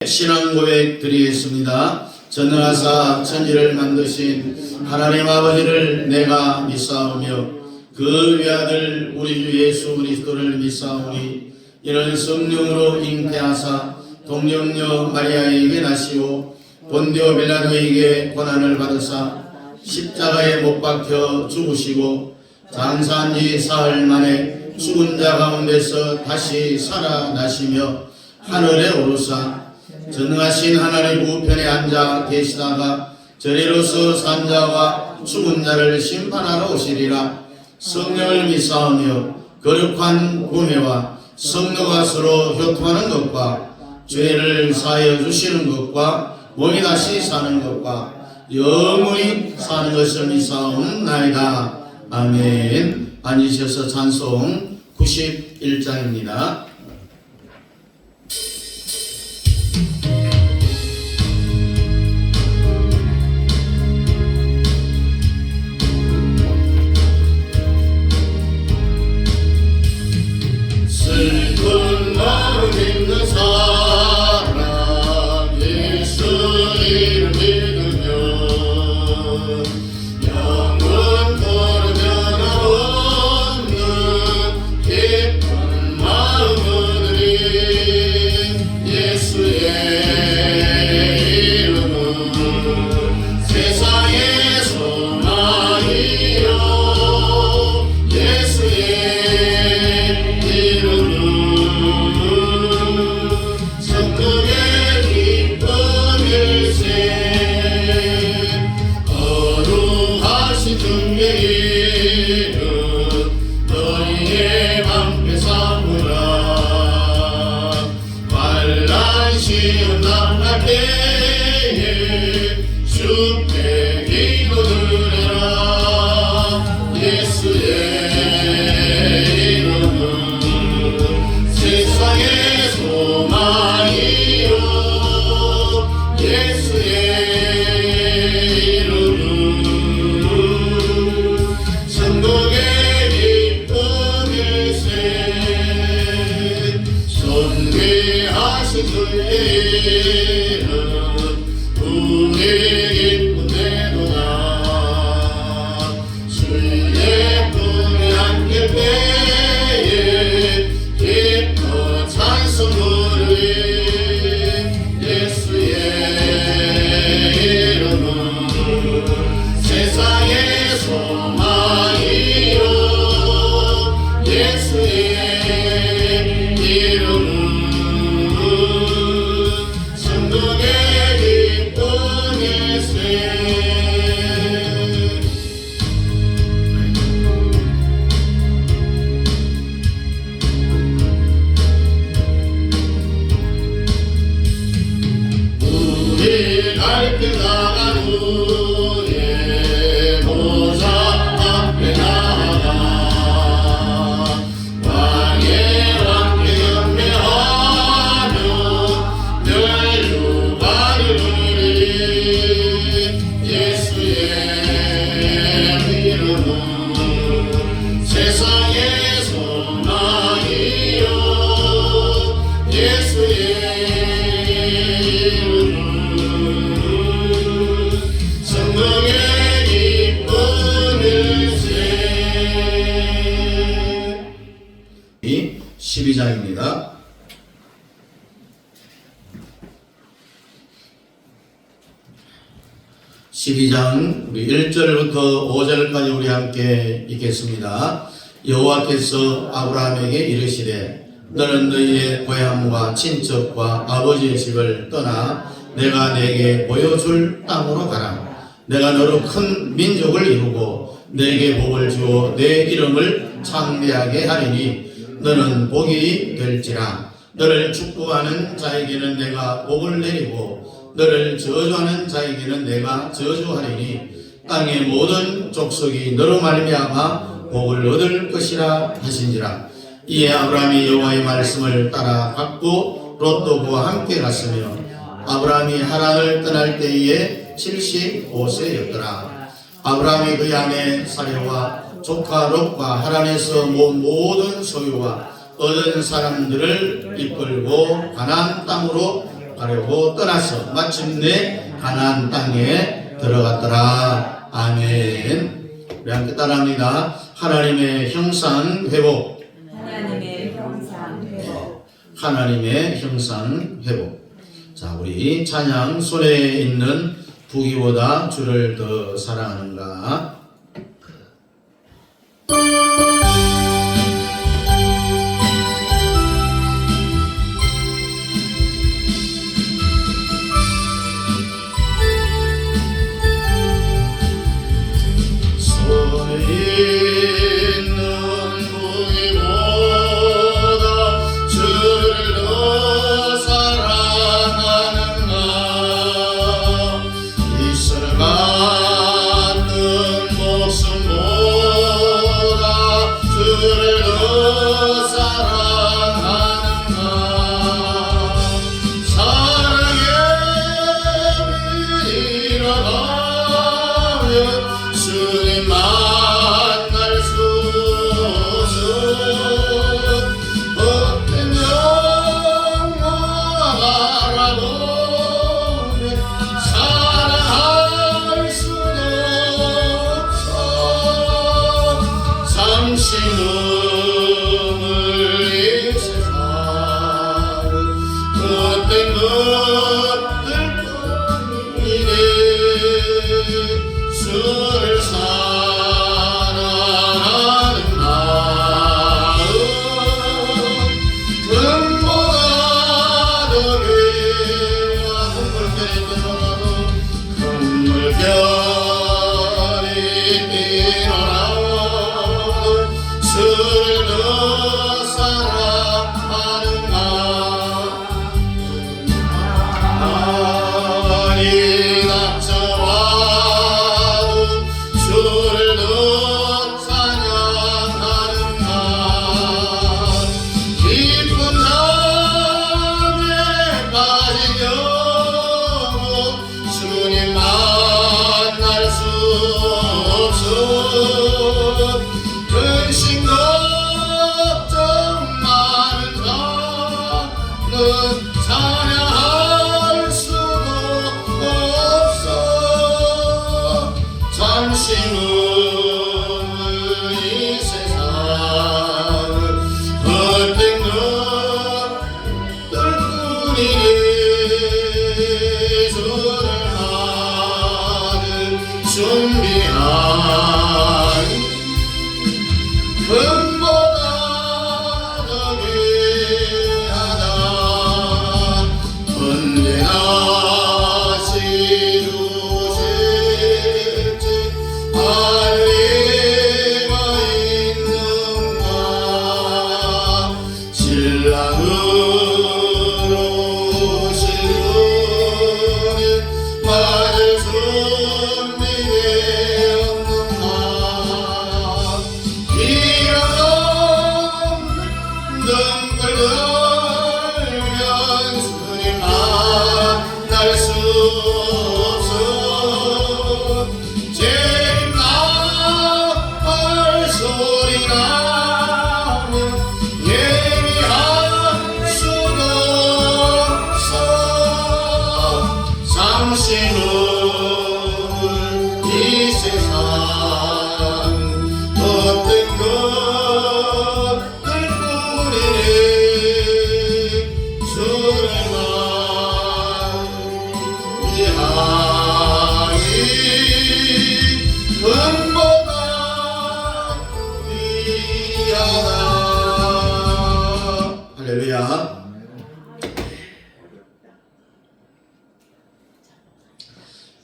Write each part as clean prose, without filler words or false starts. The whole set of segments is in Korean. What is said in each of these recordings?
신앙 고백 드리겠습니다. 전능하사 천지를 만드신 하나님 아버지를 내가 믿사오며 그 외아들 우리 주 예수 그리스도를 믿사오니 이는 성령으로 잉태하사 동정녀 마리아에게 나시고 본디오 빌라도에게 고난을 받으사 십자가에 못 박혀 죽으시고 장사한 지 사흘 만에 죽은 자 가운데서 다시 살아나시며 하늘에 오르사 전능하신 하나님 우편에 앉아 계시다가 저리로서 산 자와 죽은 자를 심판하러 오시리라. 성령을 믿사오며 거룩한 구매와 성령과 서로 교통하는 것과 죄를 사하여 주시는 것과 몸이 다시 사는 것과 영원히 사는 것을 믿사옵나이다. 아멘. 앉으셔서 찬송 91장입니다. 슬픈 마음 있는 사람 예수를 믿으며 영원토록 변함없는 기쁜 마음으로 예수의 이름은 세상의 소망이요 예수의 이 12장입니다. 우리 1절부터 5절까지 우리 함께 읽겠습니다. 여호와께서 아브라함에게 이르시되 너는 너희의 고향과 친척과 아버지의 집을 떠나 내가 네게 보여줄 땅으로 가라. 내가 너로 큰 민족을 이루고 네게 복을 주어 내 이름을 창대하게 하리니 너는 복이 될지라. 너를 축복하는 자에게는 내가 복을 내리고 너를 저주하는 자에게는 내가 저주하리니 땅의 모든 족속이 너로 말미암아 복을 얻을 것이라 하신지라. 이에 아브라함이 여호와의 말씀을 따라 갔고 롯도 그와 함께 갔으며 아브라함이 하란을 떠날 때에 75세였더라. 아브라함이 그의 아내 사레와 조카 롯과 하란에서 모은 모든 소유와 얻은 사람들을 이끌고 가나안 땅으로 가려고 떠나서 마침내 가나안 땅에 들어갔더라. 아멘. 우리 함께 따라합니다. 하나님의 형상 회복. 하나님의 형상 회복. 하나님의 형상 회복. 자, 우리 찬양 손에 있는 부귀보다 주를 더 사랑하는가. 손에 있는 부귀보다 주를 더 사랑하는가. 이슬 같은 목숨보다 주를 더 사랑하는가. 사랑의 길을 가면 주님 만날 수 없어. 헛된 영광 바라보며 사랑할 수는 없어. 잠시 눈물 이 세상은 헛된 것들 뿐이네. 주를 사랑하는 마음 금보다 더 귀한 금물결이 피어나는 주를 더 사랑하는 마음. 아니 낙처와도 주를 더 찬양하는 마음. 깊은 잠에 빠진 영혼 주님 만날 수 없어. 근심 걱정 많은 자는 찬양할 수도 없어. 잠시 눈물 이 세상은 헛된 것들 뿐이니. 주를 받을 준비한 금보다 더 귀하다. 언제나 지루실지 알리가 있는가. 신랑으로 실루니 맞을 준비되었는가. 등불 들면 주님 만날 수 없어. 재림 나팔 소리 나면 예비할 수도 없어. 잠시 눈물 이 세상 헛된 것들 뿐이니. 주를 위하니 금보다 귀하다. 할렐루야.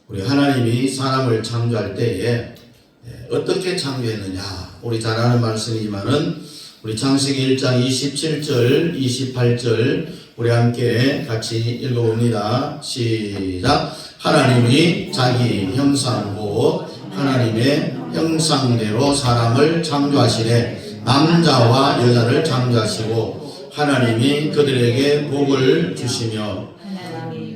우리 하나님이 사람을 창조할 때에 어떻게 창조했느냐. 우리 잘 아는 말씀이지만은 우리 창세기 1장 27절 28절 우리 함께 같이 읽어봅니다. 시작. 하나님이 자기 형상으로 하나님의 형상대로 사람을 창조하시되 남자와 여자를 창조하시고 하나님이 그들에게 복을 주시며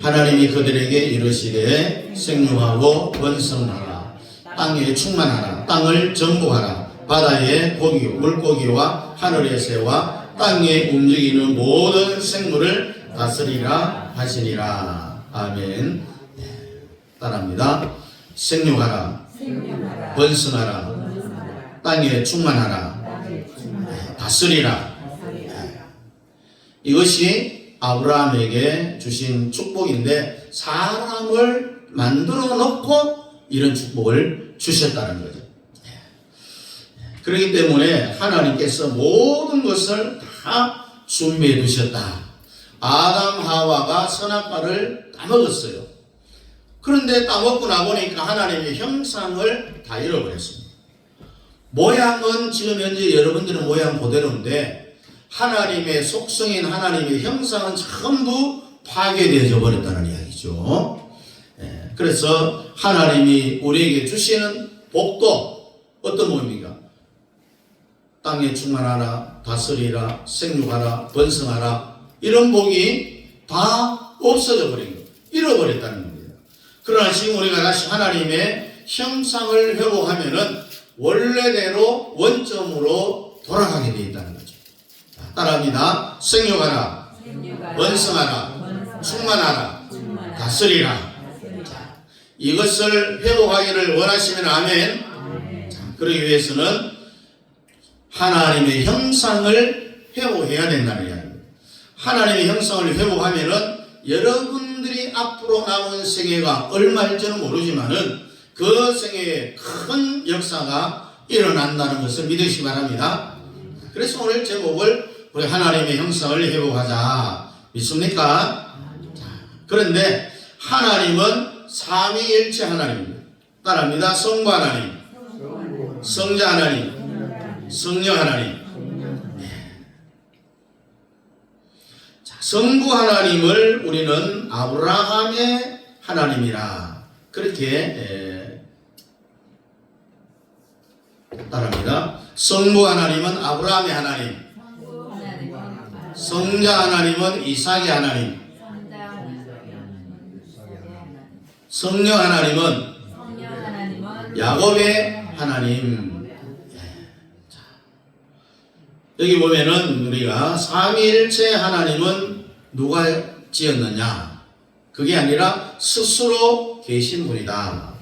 하나님이 그들에게 이르시되 생육하고 번성하라. 땅에 충만하라. 땅을 정복하라. 바다의 고기, 물고기와 하늘의 새와 땅에 움직이는 모든 생물을 다스리라 하시니라. 아멘. 따라합니다. 생육하라, 번성하라, 땅에 충만하라, 다스리라. 이것이 아브라함에게 주신 축복인데 사람을 만들어 놓고 이런 축복을 주셨다는 거죠. 그렇기 때문에 하나님께서 모든 것을 다 준비해 두셨다. 아담 하와가 선악과를 따먹었어요. 그런데 따먹고 나보니까 하나님의 형상을 다 잃어버렸습니다. 모양은 지금 현재 여러분들의 모양 그대로인데 하나님의 속성인 하나님의 형상은 전부 파괴되어져 버렸다는 이야기죠. 그래서 하나님이 우리에게 주시는 복도 어떤 복입니까? 땅에 충만하라, 다스리라, 생육하라, 번성하라, 이런 복이 다 없어져 버린 것, 잃어버렸다는 겁니다. 그러나 지금 우리가 다시 하나님의 형상을 회복하면은 원래대로 원점으로 돌아가게 되어 있다는 거죠. 따라합니다. 생육하라, 번성하라, 충만하라, 다스리라. 이것을 회복하기를 원하시면 아멘. 그러기 위해서는 하나님의 형상을 회복해야 된다는 이야기입니다. 하나님의 형상을 회복하면은 여러분들이 앞으로 남은 생애가 얼마일지는 모르지만은 그 생애에 큰 역사가 일어난다는 것을 믿으시기 바랍니다. 그래서 오늘 제목을 우리 하나님의 형상을 회복하자. 믿습니까? 그런데 하나님은 삼위일체 하나님입니다. 따라합니다. 성부 하나님, 성자 하나님, 성령 하나님. 성부 하나님을 우리는 아브라함의 하나님이라 그렇게 따라합니다. 성부 하나님은 아브라함의 하나님, 성자 하나님은 이삭의 하나님, 성령 하나님은 야곱의 하나님. 여기 보면은 우리가 삼위일체 하나님은 누가 지었느냐? 그게 아니라 스스로 계신 분이다.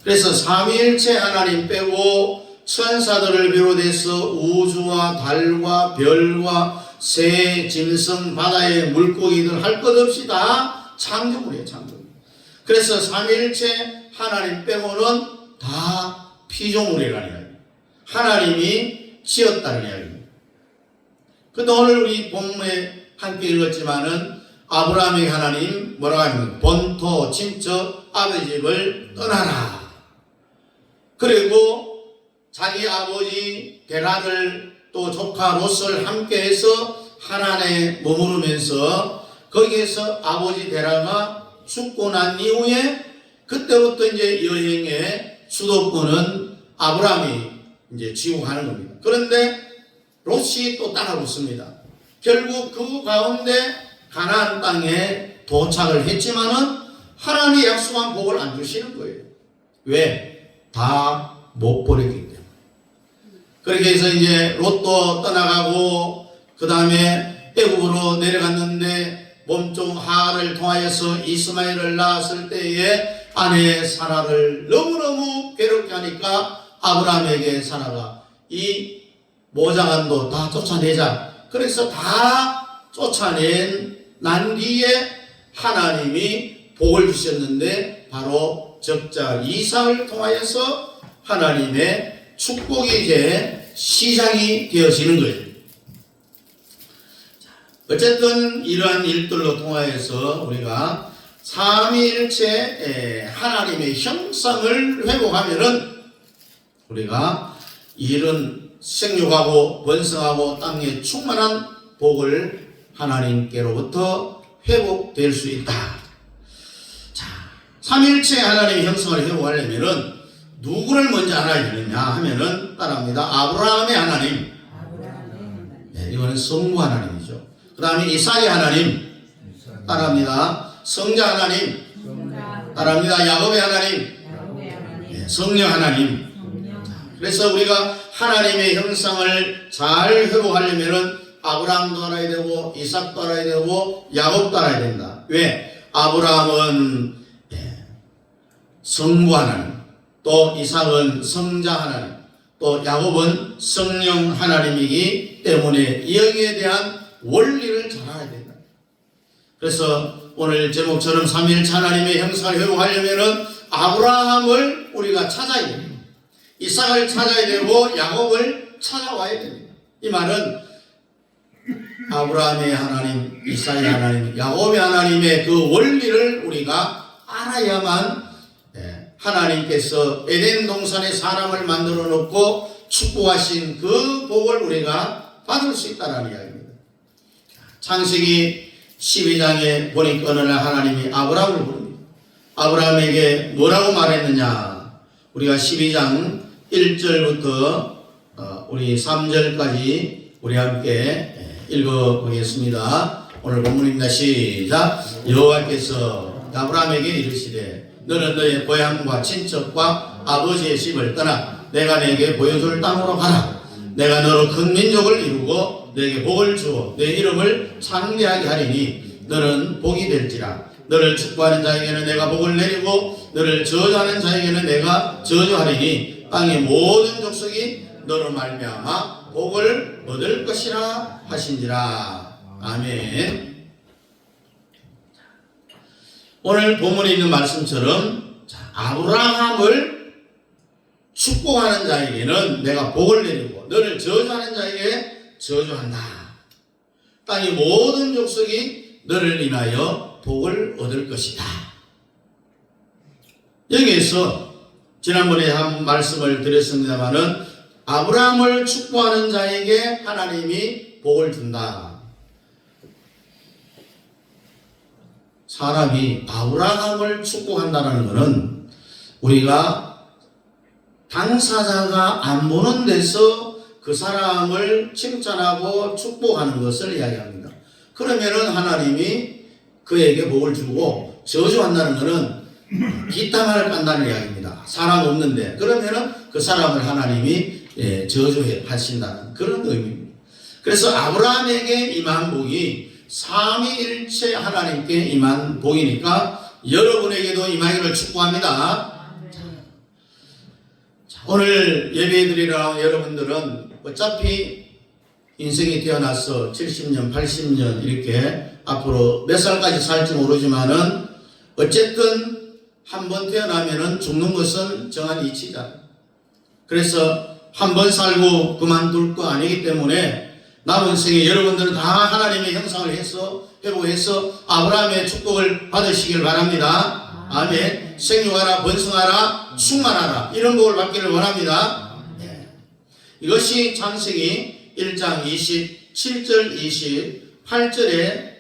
그래서 삼위일체 하나님 빼고 천사들을 비롯해서 우주와 달과 별과 새, 짐승, 바다의 물고기들 할 것 없이 다 창조물이에요. 창조물. 그래서 삼위일체 하나님 빼고는 다 피조물이라는 이야기. 하나님이 지었다는 이야기입니다. 근데 오늘 우리 본문에 함께 읽었지만은 아브라함의 하나님 뭐라고 하면 본토 친척 아버지 집을 떠나라. 그리고 자기 아버지 데라를 또 조카 롯을 함께해서 하란에 머무르면서 거기에서 아버지 데라가 죽고 난 이후에 그때부터 이제 여행의 주도권은 아브라함이 이제 쥐고 가는 겁니다. 그런데 롯이 또 따라붙습니다. 결국 그 가운데 가나안 땅에 도착을 했지만은 하나님이 약속한 복을 안 주시는 거예요. 왜? 다 못 버렸기 때문에. 그렇게 해서 이제 롯도 떠나가고 그 다음에 애굽으로 내려갔는데 몸종 하를 통하여서 이스마엘을 낳았을 때에 아내 사라를 너무너무 괴롭게 하니까 아브라함에게 사라가 이 모장한도 다 쫓아내자. 그래서 다 쫓아낸 난 뒤에 하나님이 복을 주셨는데 바로 적자 이삭을 통하여서 하나님의 축복이 이제 시작이 되어지는 거예요. 어쨌든 이러한 일들로 통하여서 우리가 삼위일체 하나님의 형상을 회복하면은 우리가 이런 생육하고 번성하고 땅에 충만한 복을 하나님께로부터 회복될 수 있다. 자, 삼위일체 하나님의 형상을 회복하려면은 누구를 먼저 알아야 되느냐 하면은 따라합니다. 아브라함의 하나님. 네, 이거는 성부 하나님이죠. 그 다음에 이삭의 하나님. 따라합니다. 성자 하나님. 따라합니다. 야곱의 하나님. 네, 성령 하나님. 그래서 우리가 하나님의 형상을 잘 회복하려면은 아브라함도 알아야 되고 이삭도 알아야 되고 야곱도 알아야 된다. 왜? 아브라함은 성부 하나님, 또 이삭은 성자 하나님, 또 야곱은 성령 하나님이기 때문에 여기에 대한 원리를 잘 알아야 된다. 그래서 오늘 제목처럼 삼위일체 하나님의 형상을 회복하려면은 아브라함을 우리가 찾아야 됩니다. 이삭을 찾아야 되고 야곱을 찾아와야 됩니다. 이 말은 아브라함의 하나님, 이삭의 하나님, 야곱의 하나님의 그 원리를 우리가 알아야만 하나님께서 에덴 동산에 사람을 만들어 놓고 축복하신 그 복을 우리가 받을 수 있다는 이야기입니다. 창세기 12장에 보니까 어느 날 하나님이 아브라함을 부릅니다. 아브라함에게 뭐라고 말했느냐? 우리가 12장 1절부터 우리 3절까지 우리 함께 읽어보겠습니다. 오늘 본문입니다. 시작. 여호와께서 아브라함에게 이르시되 너는 너의 고향과 친척과 아버지의 집을 떠나 내가 내게 보여줄 땅으로 가라. 내가 너로 큰 민족을 이루고 너에게 복을 주어 내 이름을 창대하게 하리니 너는 복이 될지라. 너를 축복하는 자에게는 내가 복을 내리고 너를 저주하는 자에게는 내가 저주하리니 땅의 모든 족속이 너로 말미암아 복을 얻을 것이라 하신지라. 아멘. 오늘 본문에 있는 말씀처럼 아브라함을 축복하는 자에게는 내가 복을 내리고 너를 저주하는 자에게 저주한다. 땅의 모든 족속이 너를 인하여 복을 얻을 것이다. 여기에서 지난번에 한 말씀을 드렸습니다마는 아브라함을 축복하는 자에게 하나님이 복을 준다. 사람이 아브라함을 축복한다는 것은 우리가 당사자가 안 보는 데서 그 사람을 칭찬하고 축복하는 것을 이야기합니다. 그러면은 하나님이 그에게 복을 주고 저주한다는 것은 뒷담화를 깐다는 이야기입니다. 사람 없는데 그러면은 그 사람을 하나님이 저주해 하신다는 그런 의미입니다. 그래서 아브라함에게 임한 복이 삼위일체 하나님께 임한 복이니까 여러분에게도 임하기를 축복합니다. 오늘 예배드리러 여러분들은 어차피 인생이 태어나서 70년, 80년 이렇게 앞으로 몇 살까지 살지 모르지만은 어쨌든 한번 태어나면은 죽는 것은 정한 이치다. 그래서 한번 살고 그만둘 거 아니기 때문에 남은 생에 여러분들은 다 하나님의 형상을 해서 회복해서 아브라함의 축복을 받으시길 바랍니다. 아멘. 생육하라, 번성하라, 충만하라 이런 복을 받기를 원합니다. 이것이 창세기 1장 27절 28절에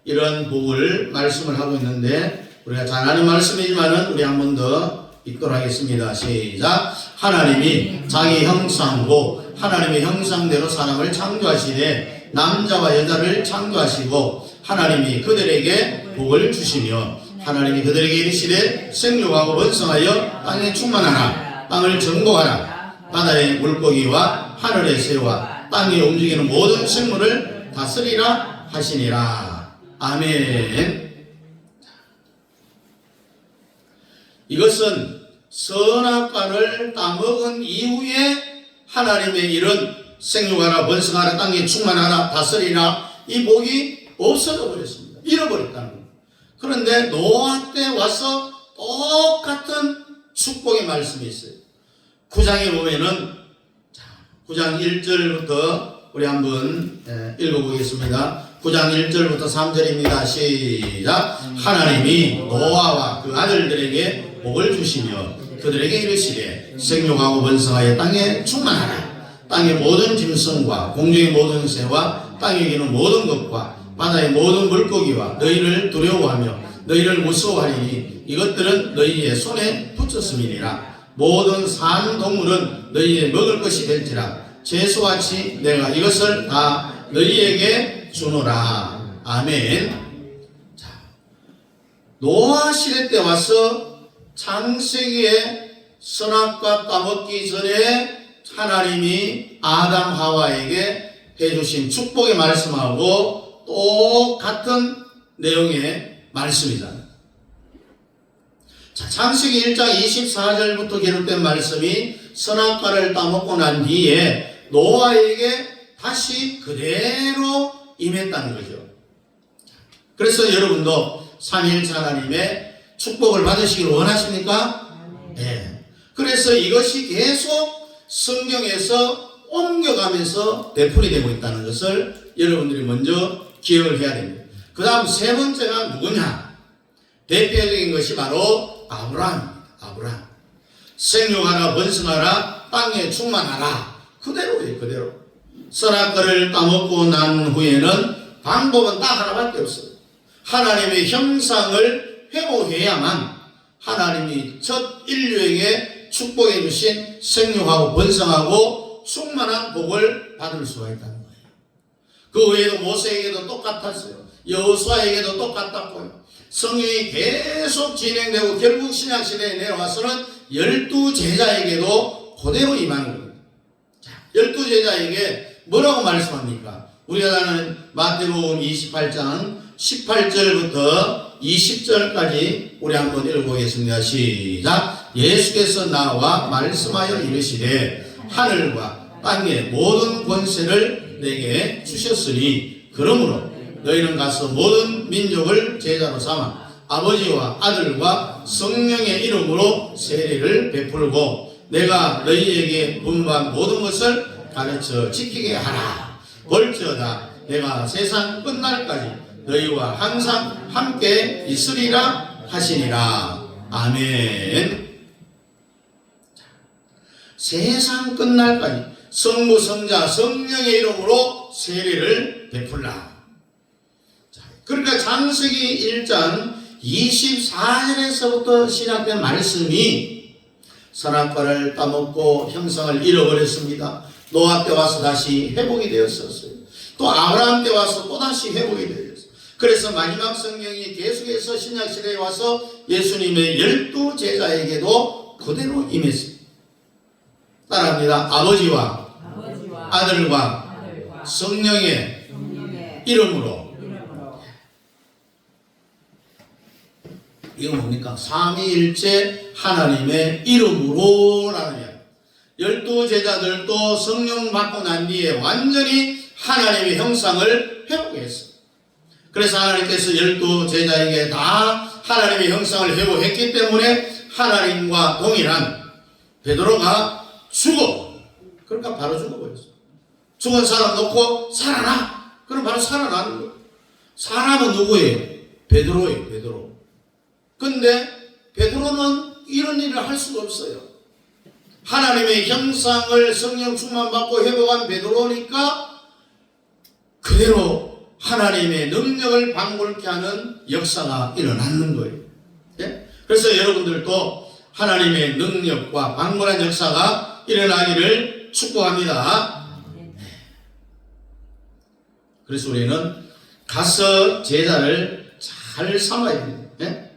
이런 복을 말씀을 하고 있는데 우리가 잘 아는 말씀이지만은 우리 한 번 더 읽도록 하겠습니다. 시작. 하나님이 자기 형상고 하나님의 형상대로 사람을 창조하시되 남자와 여자를 창조하시고 하나님이 그들에게 복을 주시며 하나님이 그들에게 이르시되 생육하고 번성하여 땅에 충만하라. 땅을 정복하라. 바다의 물고기와 하늘의 새와 땅에 움직이는 모든 생물을 다스리라 하시니라. 아멘. 이것은 선악과를 따먹은 이후에 하나님의 이런 생육하라, 번성하라, 땅에 충만하라, 다스리라 이 복이 없어져 버렸습니다. 잃어버렸다는 겁니다. 그런데 노아 때 와서 똑같은 축복의 말씀이 있어요. 9장에 보면은 9장 1절부터 우리 한번 읽어보겠습니다. 9장 1절부터 3절입니다. 시작. 하나님이 노아와 그 아들들에게 복을 주시며 그들에게 이르시되 생육하고 번성하여 땅에 충만하라. 땅의 모든 짐승과 공중의 모든 새와 땅에 기는 모든 것과 바다의 모든 물고기와 너희를 두려워하며 너희를 무서워하리니 이것들은 너희의 손에 붙였음이니라. 모든 산 동물은 너희의 먹을 것이 될지라. 채소같이 내가 이것을 다 너희에게 주노라. 아멘. 자, 노아 시대 때 와서 창세기에 선악과 따먹기 전에 하나님이 아담 하와에게 해주신 축복의 말씀하고 똑같은 내용의 말씀이잖아요. 자, 창세기 1장 24절부터 기록된 말씀이 선악과를 따먹고 난 뒤에 노아에게 다시 그대로 임했다는 거죠. 그래서 여러분도 삼위일체 하나님의 축복을 받으시길 원하십니까? 네. 그래서 이것이 계속 성경에서 옮겨가면서 되풀이 되고 있다는 것을 여러분들이 먼저 기억을 해야 됩니다. 그 다음 세 번째가 누구냐? 대표적인 것이 바로 아브라함입니다. 아브라함. 생육하라, 번성하라, 땅에 충만하라. 그대로예요, 그대로. 선악과를 따먹고 난 후에는 방법은 딱 하나밖에 없어요. 하나님의 형상을 회복해야만 하나님이 첫 인류에게 축복해 주신 생육하고 번성하고 충만한 복을 받을 수가 있다는 거예요. 그 외에도 모세에게도 똑같았어요. 여호수아에게도 똑같았고요. 성경이 계속 진행되고 결국 신약시대에 내려와서는 12제자에게도 그대로 임하는 겁니다. 자, 12제자에게 뭐라고 말씀합니까? 우리가 아는 마태복음 28장 18절부터 20절까지 우리 한번 읽어보겠습니다. 시작. 예수께서 나와 말씀하여 이르시되 하늘과 땅의 모든 권세를 내게 주셨으니 그러므로 너희는 가서 모든 민족을 제자로 삼아 아버지와 아들과 성령의 이름으로 세례를 베풀고 내가 너희에게 분부한 모든 것을 가르쳐 지키게 하라. 볼지어다 내가 세상 끝날까지 너희와 항상 함께 있으리라 하시니라. 아멘. 세상 끝날까지 성부 성자 성령의 이름으로 세례를 베풀라. 그러니까 창세기 1장 24절에서부터 시작된 말씀이 선악과를 따먹고 형상을 잃어버렸습니다. 노아 때 와서 다시 회복이 되었었어요. 또 아브라함 때 와서 또다시 회복이 되었어요. 그래서 마지막 성경이 계속해서 신약시대에 와서 예수님의 12제자에게도 그대로 임했어요. 따라합니다. 아버지와 아들과 성령의 이름으로. 이거 뭡니까? 삼위일체 하나님의 이름으로라는 이야기. 12제자들도 성령 받고 난 뒤에 완전히 하나님의 형상을 회복했어요. 그래서 하나님께서 12제자에게 다 하나님의 형상을 회복했기 때문에 하나님과 동일한 베드로가 죽어. 그러니까 바로 죽어버렸어. 죽은 사람 놓고 살아나. 그럼 바로 살아나는 거예요. 사람은 누구예요? 베드로예요, 베드로. 근데 베드로는 이런 일을 할 수가 없어요. 하나님의 형상을 성령 충만 받고 회복한 베드로니까 그대로 하나님의 능력을 방불케 하는 역사가 일어나는 거예요. 예? 그래서 여러분들도 하나님의 능력과 방불한 역사가 일어나기를 축복합니다. 그래서 우리는 가서 제자를 잘 삼아야 됩니다. 예?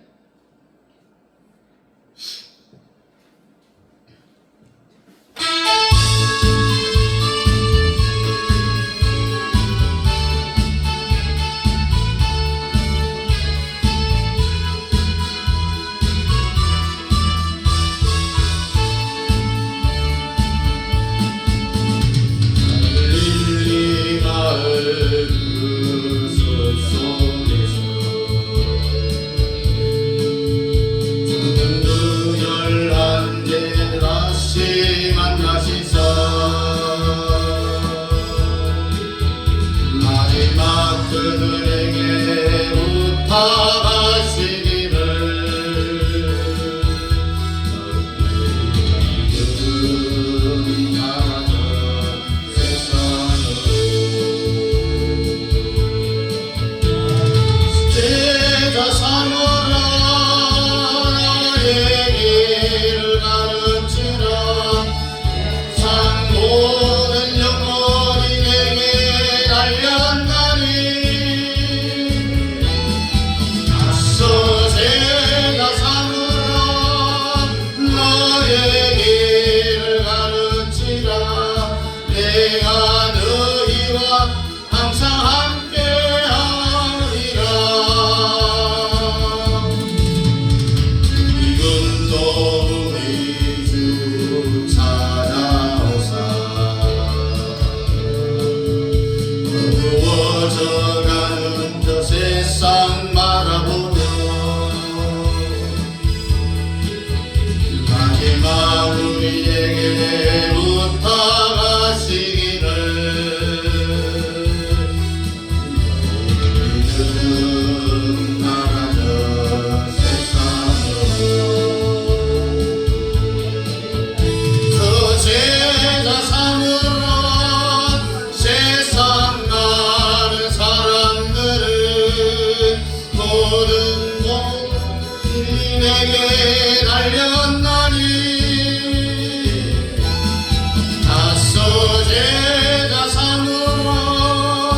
So 달려나니 다섯 제자 삼으로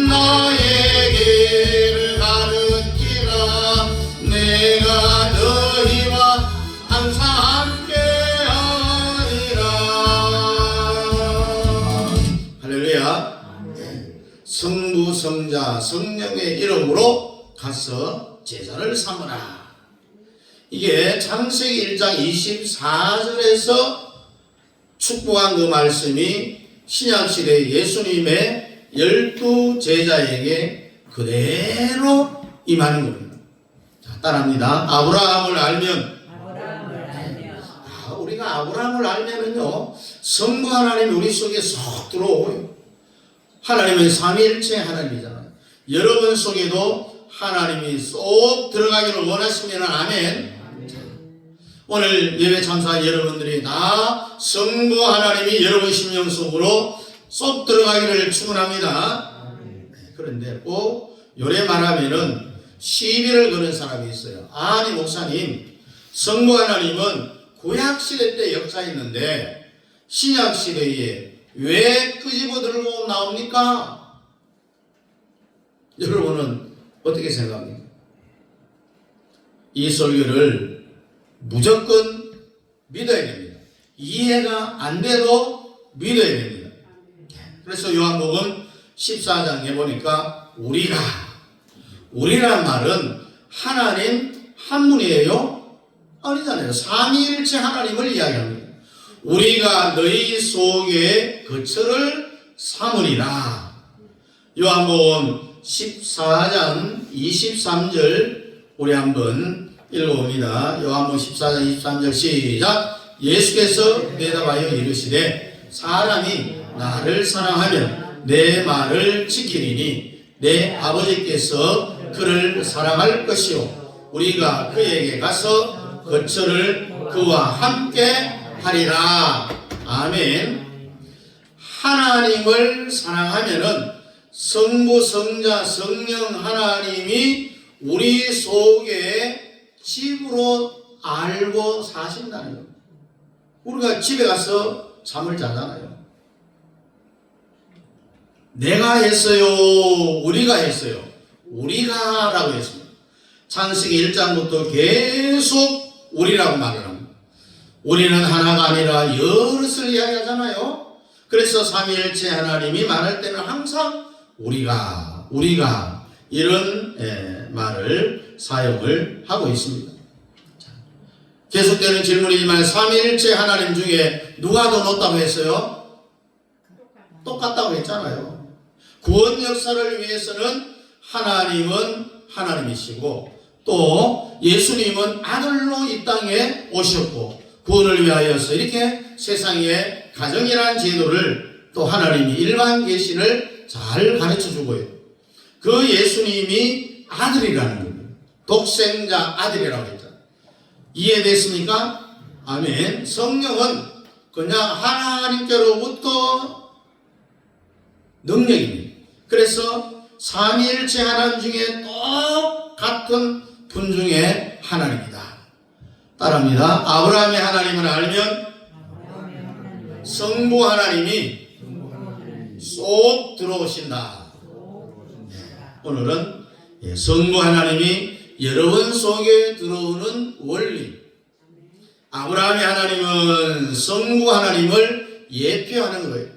나의 길을 가르치라 내가 너희와 항상 함께하리라. 할렐루야. 성부 성자 성령의 이름으로 가서 제자를 삼으라. 이게 창세기 1장 24절에서 축복한 그 말씀이 신약시대 예수님의 12 제자에게 그대로 임하는 겁니다. 자, 따라합니다. 아브라함을 알면, 우리가 아브라함을 알면은요, 성부 하나님이 우리 속에 쏙 들어오고요. 하나님은 삼위일체 하나님이잖아요. 여러분 속에도 하나님이 쏙 들어가기를 원하시면 아멘. 오늘 예배 참사한 여러분들이 다 성부 하나님이 여러분 심령 속으로 쏙 들어가기를 축원합니다. 그런데 꼭 요래 말하면은 시비를 거는 사람이 있어요. 아니 목사님, 성부 하나님은 구약시대 때 역사했는데 신약시대에 왜 끄집어 들고 나옵니까? 여러분은 어떻게 생각합니까? 이 설교를 무조건 믿어야 됩니다. 이해가 안 돼도 믿어야 됩니다. 그래서 요한복음 14장에 보니까 우리란 말은 하나님 한 분이에요? 아니잖아요. 삼위일체 하나님을 이야기합니다. 우리가 너희 속에 거처를 삼으리라. 요한복음 14장 23절 우리 한번 읽어봅니다. 요한복음 14장 23절 시작. 예수께서 대답하여 이르시되 사람이 나를 사랑하면 내 말을 지키리니 내 아버지께서 그를 사랑할 것이요 우리가 그에게 가서 거처를 그와 함께 하리라. 아멘. 하나님을 사랑하면은 성부 성자 성령 하나님이 우리 속에 집으로 알고 사신다는 거예요. 우리가 집에 가서 잠을 자잖아요. 내가 했어요? 우리가 했어요? 우리가 라고 했습니다. 창세기 1장부터 계속 우리라고 말을 합니다. 우리는 하나가 아니라 여럿을 이야기하잖아요. 그래서 삼위일체 하나님이 말할 때는 항상 우리가 이런 말을 사용을 하고 있습니다. 계속되는 질문이지만 삼위일체 하나님 중에 누가 더 높다고 했어요? 똑같다고 했잖아요. 구원 역사를 위해서는 하나님은 하나님이시고 또 예수님은 아들로 이 땅에 오셨고 구원을 위하여서 이렇게 세상에 가정이라는 제도를 또 하나님이 일반 계시를 잘 가르쳐 주고요. 그 예수님이 아들이라는 겁니다. 독생자 아들이라고 했잖아요. 이해됐습니까? 아멘. 성령은 그냥 하나님께로부터 능력입니다. 그래서 삼위일체 하나님 중에 똑같은 분 중에 하나님이다. 따라합니다. 아브라함의 하나님을 알면 성부 하나님이 쏙 들어오신다. 오늘은 성부 하나님이 여러분 속에 들어오는 원리. 아브라함의 하나님은 성부 하나님을 예표하는 거예요.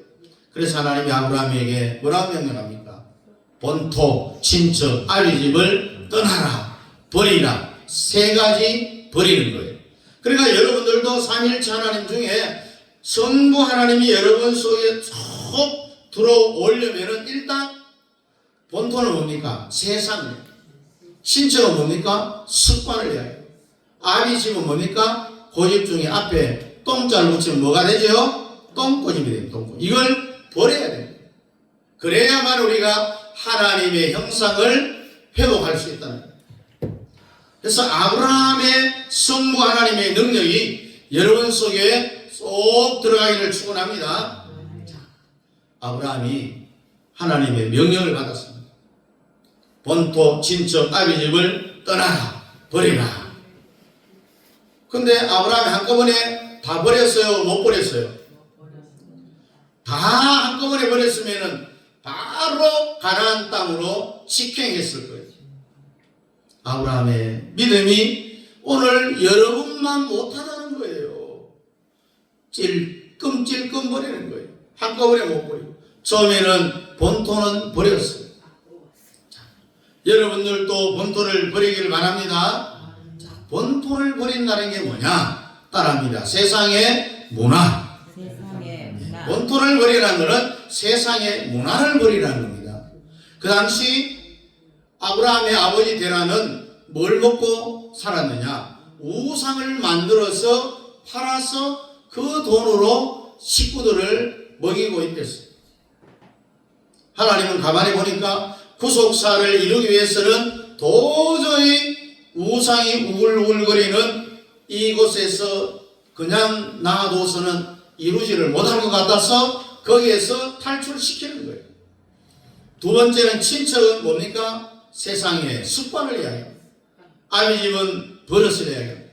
그래서 하나님이 아브라함에게 뭐라고 명령합니까? 본토, 친척, 아비집을 떠나라, 버리라. 세 가지 버리는 거예요. 그러니까 여러분들도 삼위일체 하나님 중에 성부 하나님이 여러분 속에 쏙 들어오려면은 일단 본토는 뭡니까? 세상이에요. 친척은 뭡니까? 습관을 이야기해요. 아비집은 뭡니까? 고집 중에 앞에 똥자를 붙이면 뭐가 되죠? 똥고집이 돼요. 똥고집. 이걸 버려야 돼요. 그래야만 우리가 하나님의 형상을 회복할 수 있다는 거예요. 그래서 아브라함의 성부 하나님의 능력이 여러분 속에 쏙 들어가기를 축원합니다. 아브라함이 하나님의 명령을 받았습니다. 본토, 친척, 아비집을 떠나라, 버리라. 근데 아브라함이 한꺼번에 다 버렸어요? 못 버렸어요? 다 한꺼번에 버렸으면은 바로 가나안 땅으로 직행했을 거예요. 아브라함의 믿음이 오늘 여러분만 못하다는 거예요. 찔끔찔끔 버리는 거예요. 한꺼번에 못 버리고. 처음에는 본토는 버렸어요. 자, 여러분들도 본토를 버리기를 바랍니다. 자, 본토를 버린다는 게 뭐냐? 따라합니다. 세상의 문화. 세상의 문화. 본토를 버리라는 것은 세상의 문화를 버리라는 겁니다. 그 당시 아브라함의 아버지 데라는 뭘 먹고 살았느냐? 우상을 만들어서 팔아서 그 돈으로 식구들을 먹이고 있댔어요. 하나님은 가만히 보니까 구속사를 이루기 위해서는 도저히 우상이 우글우글거리는 이곳에서 그냥 놔둬서는 이루지를 못할 것 같아서 거기에서 탈출시키는 거예요. 두 번째는 친척은 뭡니까? 세상의 습관을 이야기합니다. 아비 집은 버릇을 이야기합니다.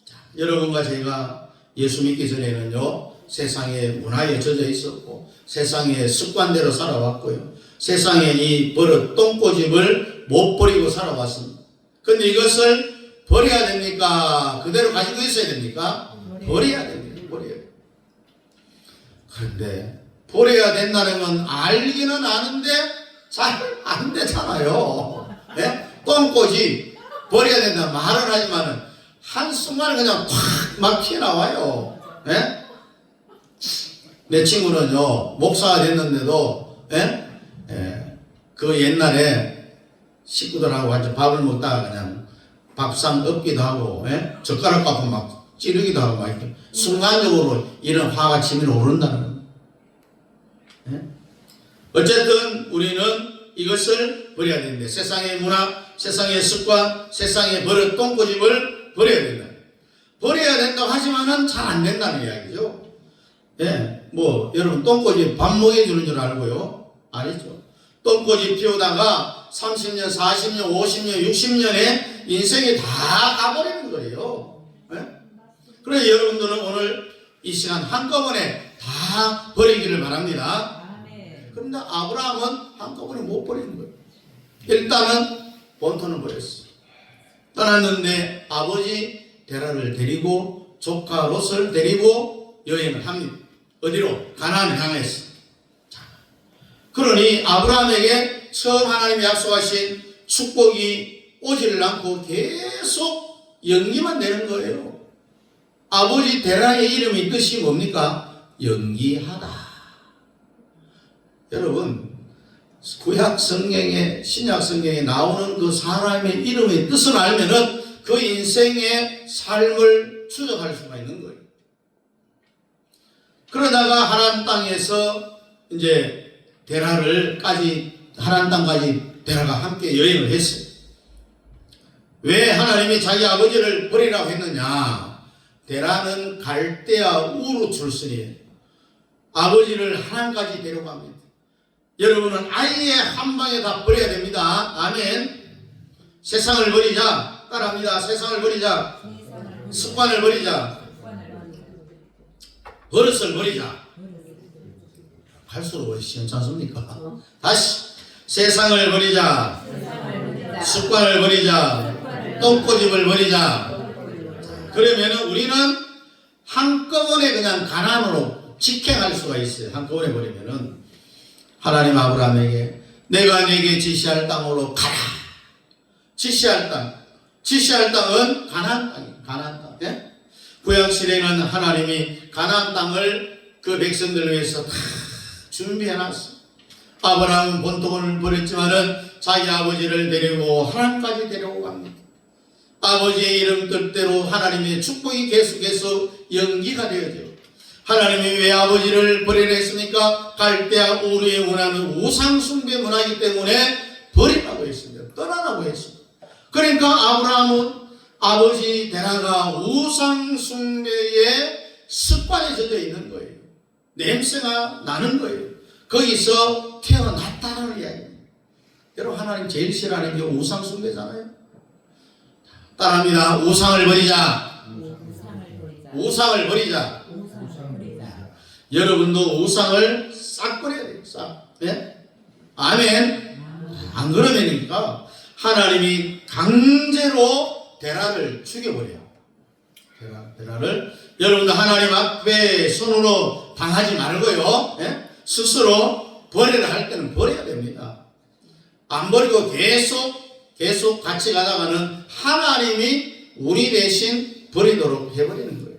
자, 여러분과 제가 예수 믿기 전에는요, 세상의 문화에 젖어 있었고 세상의 습관대로 살아왔고요, 세상의 이 버릇 똥꼬집을 못 버리고 살아왔습니다. 근데 이것을 버려야 됩니까? 그대로 가지고 있어야 됩니까? 버려야 됩니다. 버려야 됩니다. 그런데 버려야 된다는 건 알기는 아는데 잘 안 되잖아요. 네? 똥꼬집 버려야 된다 말을 하지만은 한순간에 그냥 팍 튀어나와요. 네? 내 친구는요, 목사가 됐는데도, 그 옛날에 식구들하고 같이 밥을 먹다가 그냥 밥상 엎기도 하고, 젓가락 갖고 막 찌르기도 하고, 막 이렇게 순간적으로 이런 화가 치밀어 오른다는 거예요. 어쨌든 우리는 이것을 버려야 되는데, 세상의 문화, 세상의 습관, 세상의 버릇, 똥꼬집을 버려야 된다. 버려야 된다고 하지만은 잘 안 된다는 이야기죠. 여러분, 똥꼬집 밥 먹여주는 줄 알고요? 아니죠. 똥꼬집 피우다가 30년, 40년, 50년, 60년에 인생이 다 가버리는 거예요. 그래서 여러분들은 오늘 이 시간 한꺼번에 다 버리기를 바랍니다. 그런데 아브라함은 한꺼번에 못 버리는 거예요. 일단은 본토는 버렸어요. 떠났는데 아버지 데라를 데리고 조카 롯을 데리고 여행을 합니다. 어디로? 가나안을 향했어. 그러니 아브라함에게 처음 하나님이 약속하신 축복이 오지를 않고 계속 연기만 되는 거예요. 아버지 데라의 이름이 뜻이 뭡니까? 연기하다. 여러분, 구약 성경에, 신약 성경에 나오는 그 사람의 이름의 뜻을 알면은 그 인생의 삶을 추적할 수가 있는 거예요. 그러다가 하나님 땅에서 이제 하나님 땅까지 데라가 함께 여행을 했어요. 왜 하나님이 자기 아버지를 버리라고 했느냐? 데라는 갈대아 우르 출신이에요. 아버지를 하나님까지 데려갑니다. 여러분은 아예 한 방에 다 버려야 됩니다. 아멘. 세상을 버리자. 따라합니다. 세상을 버리자. 습관을 버리자. 버릇을 버리자. 할수록 시원찮습니까? 다시. 세상을 버리자. 습관을 버리자. 똥꼬집을 버리자. 그러면 우리는 한꺼번에 그냥 가난으로 직행할 수가 있어요. 한꺼번에 버리면은. 하나님 아브라함에게 내가 네게 지시할 땅으로 가라. 지시할 땅은 가나안 땅이에요. 가나안 땅. 예? 구약 시대에는 하나님이 가나안 땅을 그 백성들을 위해서 다 준비해 놨어요. 아브라함은 본토를 버렸지만은 자기 아버지를 데리고 하나님까지 데리고 갑니다. 아버지의 이름 뜻대로 하나님의 축복이 계속해서 연기가 되어져요. 하나님이 왜 아버지를 버리라 했습니까? 갈대아 우르에 원하는 우상숭배 문화이기 때문에 버리라고 했습니다. 떠나라고 했습니다. 그러니까 아브라함은 아버지 데라가 우상숭배의 습관에 젖어 있는 거예요. 냄새가 나는 거예요. 거기서 태어났다는 이야기입니다. 여러분, 하나님 제일 싫어하는 게 우상숭배잖아요. 따라합니다. 우상을 버리자. 우상을 버리자. 우상을 버리자. 여러분도 우상을 싹 버려야 돼요. 싹. 예? 아멘. 안 그러면니까 하나님이 강제로 데라를 죽여버려요. 데라를 여러분들 하나님 앞에 손으로 당하지 말고요. 예? 스스로 버리라 할 때는 버려야 됩니다. 안 버리고 계속 같이 가다가는 하나님이 우리 대신 버리도록 해버리는 거예요.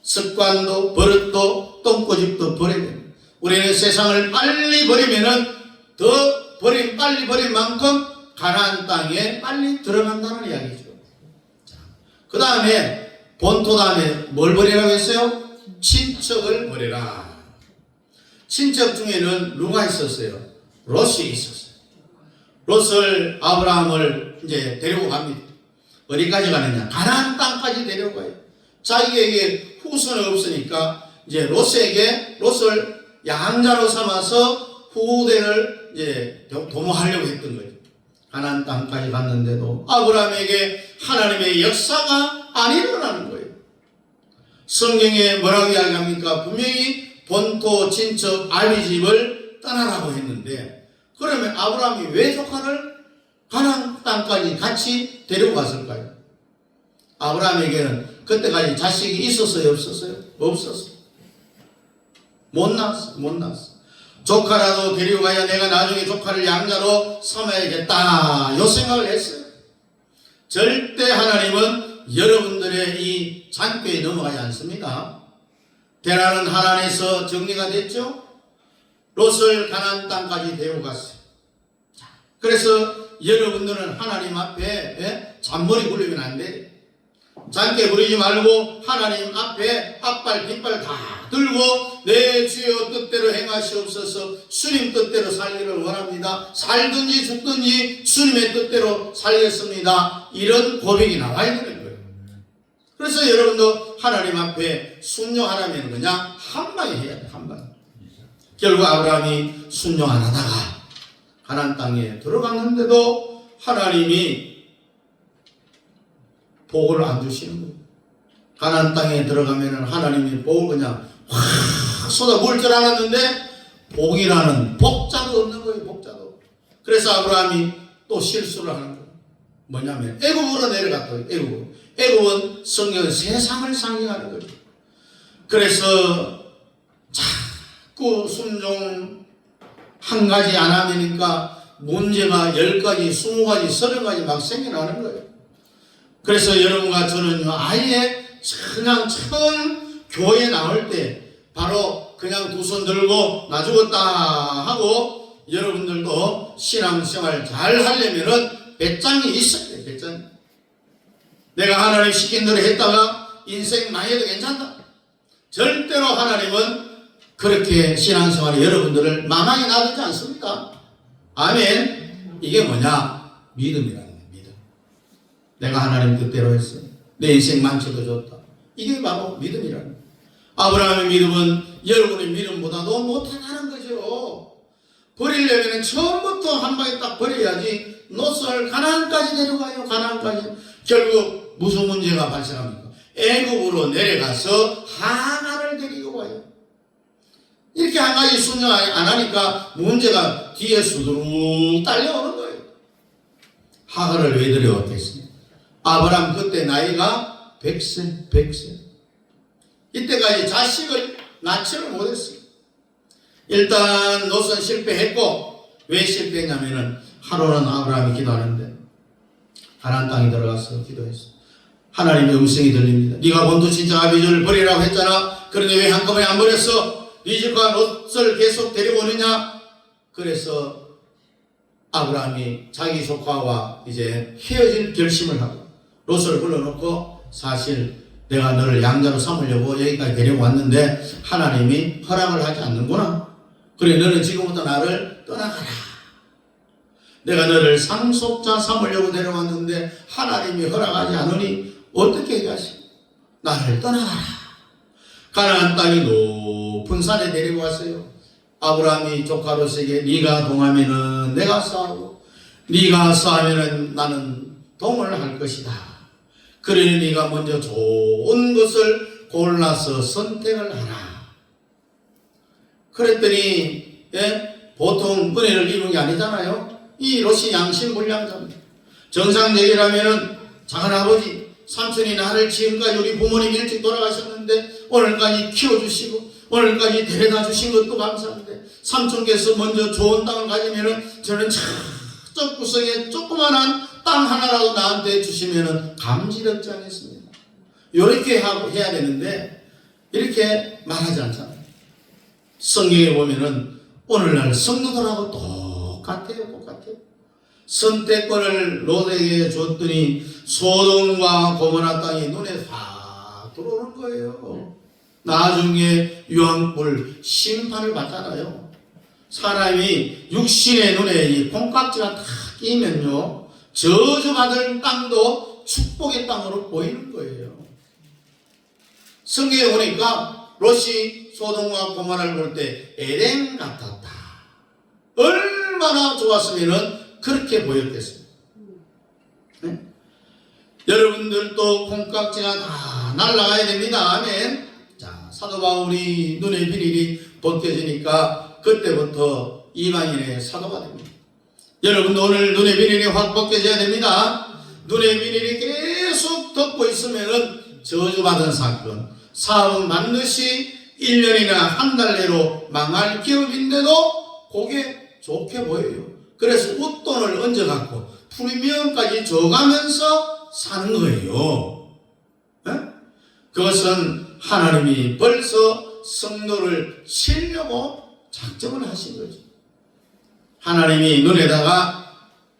습관도 버릇도 똥꼬집도 버려야 됩니다. 우리는 세상을 빨리 버리면은 더 빨리 버린 만큼 가나안 땅에 빨리 들어간다는 이야기죠. 그 다음에 본토 다음에 뭘 버리라고 했어요? 친척을 버리라. 친척 중에는 누가 있었어요? 롯이 있었어요. 롯을 아브라함을 이제 데리고 갑니다. 어디까지 가느냐? 가나안 땅까지 데려가요. 자기에게 후손이 없으니까 이제 롯을 양자로 삼아서 후대를 이제 도모하려고 했던 거죠. 가나안 땅까지 갔는데도 아브라함에게 하나님의 역사가 안 일어나는 거예요. 성경에 뭐라고 이야기합니까? 분명히 본토 친척 아비 집을 떠나라고 했는데 그러면 아브라함이 왜 조카를 가나안 땅까지 같이 데리고 갔을까요? 아브라함에게는 그때까지 자식이 있었어요? 없었어요? 없었어요. 못 낳았어. 조카라도 데리고 가야 내가 나중에 조카를 양자로 삼아야겠다. 요 생각을 했어요. 절대 하나님은 여러분들의 이 잔꾀에 넘어가지 않습니다. 데라는 하나님에서 정리가 됐죠. 롯을 가나안 땅까지 데리고 갔어요. 그래서 여러분들은 하나님 앞에 잔머리 굴리면 안 돼요. 잔깨 부리지 말고 하나님 앞에 앞발 뒷발 다 들고 내 주여 뜻대로 행하시옵소서. 주님 뜻대로 살기를 원합니다. 살든지 죽든지 주님의 뜻대로 살겠습니다. 이런 고백이 나와야 되는 거예요. 그래서 여러분도 하나님 앞에 순종하라면 그냥 한 방에 해야 돼. 한 방에. 결국 아브라함이 순종 안 하다가 가나안 땅에 들어갔는데도 하나님이 복을 안 주시는 거예요. 가나안 땅에 들어가면 하나님이 복을 그냥 확 쏟아부을 줄 알았는데 복이라는 복자도 없는 거예요. 복자도. 그래서 아브라함이 또 실수를 하는 거예요. 뭐냐면 애굽으로 내려갔더니 애굽은 성경은 세상을 상징하는 거예요. 그래서 자꾸 순종 한 가지 안 하니까 문제가 10가지, 20가지, 30가지 막 생겨나는 거예요. 그래서 여러분과 저는 아예 그냥 처음 교회에 나올 때 바로 그냥 두 손 들고 나 죽었다 하고 여러분들도 신앙생활 잘 하려면은 배짱이 있어야 돼. 배짱이. 내가 하나님 시킨 대로 했다가 인생 망해도 괜찮다. 절대로 하나님은 그렇게 신앙생활에 여러분들을 망하게 놔두지 않습니다. 아멘. 이게 뭐냐? 믿음이라는 거예요. 믿음. 내가 하나님 뜻대로 했어. 내 인생 망쳐도 좋다. 이게 바로 믿음이라는 거예요. 아브라함의 믿음은 여러분의 믿음보다도 못하다는 거죠. 버리려면 처음부터 한 방에 딱 버려야지. 롯을 가나안까지 데려가요. 가나안까지. 결국 무슨 문제가 발생합니까? 애굽으로 내려가서 하나를 데리고 와요. 이렇게 한 가지 순종 안 하니까 문제가 뒤에 수두룩 딸려오는 거예요. 하가를 왜 데려왔겠습니까? 아브라함 그때 나이가 100세. 이때까지 자식을 낳지를 못했어요. 일단 롯은 실패했고 왜 실패했냐면은 하루는 아브라함이 기도하는데 가나안 땅에 들어가서 기도했어요. 하나님의 음성이 들립니다. 네가 본토 친척 아비들을 버리라고 했잖아. 그런데 왜 한꺼번에 안 버렸어? 네 집과 롯을 계속 데려오느냐? 그래서 아브라함이 자기 조카와 이제 헤어질 결심을 하고 롯을 불러놓고 사실 내가 너를 양자로 삼으려고 여기까지 데려왔는데 하나님이 허락을 하지 않는구나. 그래 너는 지금부터 나를 떠나가라. 내가 너를 상속자 삼으려고 데려왔는데 하나님이 허락하지 않으니 어떻게 해야지? 나를 떠나가라. 가나안 땅이 높은 산에 데리고 왔어요. 아브라함이 조카 롯에게 네가 동하면은 내가 싸우고 네가 싸우면은 나는 동을 할 것이다. 그러니 네가 먼저 좋은 것을 골라서 선택을 하라. 그랬더니 보통 은혜를 입은 게 아니잖아요. 이 롯이 양심불량자입니다. 정상적이라면은 작은아버지, 삼촌이 나를 지금까지 우리 부모님 일찍 돌아가셨는데 오늘까지 키워주시고 오늘까지 데려다 주신 것도 감사한데 삼촌께서 먼저 좋은 땅을 가지면은 저는 저쪽 구석에 조그만한 땅 하나라도 나한테 주시면은 감지덕지 않겠습니다. 이렇게 해야 되는데 이렇게 말하지 않잖아요. 성경에 보면은 오늘날 성도들하고 똑같아요. 선택권을 롯에게 줬더니 소돔과 고모라 땅이 눈에 확 들어오는 거예요. 나중에 유황불 심판을 받잖아요. 사람이 육신의 눈에 이 콩깍지가 다 끼면요, 저주받을 땅도 축복의 땅으로 보이는 거예요. 성경에 보니까 롯이 소돔과 고모라를 볼 때 에덴 같았다. 얼마나 좋았으면은 그렇게 보였겠습니다. 네? 여러분들도 콩깍지가 다 날아가야 됩니다. 아멘. 자, 사도 바울이 눈의 비닐이 벗겨지니까 그때부터 이방인의 사도가 됩니다. 여러분도 오늘 눈의 비닐이 확 벗겨져야 됩니다. 눈의 비닐이 계속 덮고 있으면은 저주받은 사건, 사업은 반드시 1년이나 한 달 내로 망할 기업인데도 그게 좋게 보여요. 그래서 웃돈을 얹어갖고 프리미엄까지 줘가면서 사는 거예요. 네? 그것은 하나님이 벌써 성도를 치려고 작정을 하신 거죠. 하나님이 눈에다가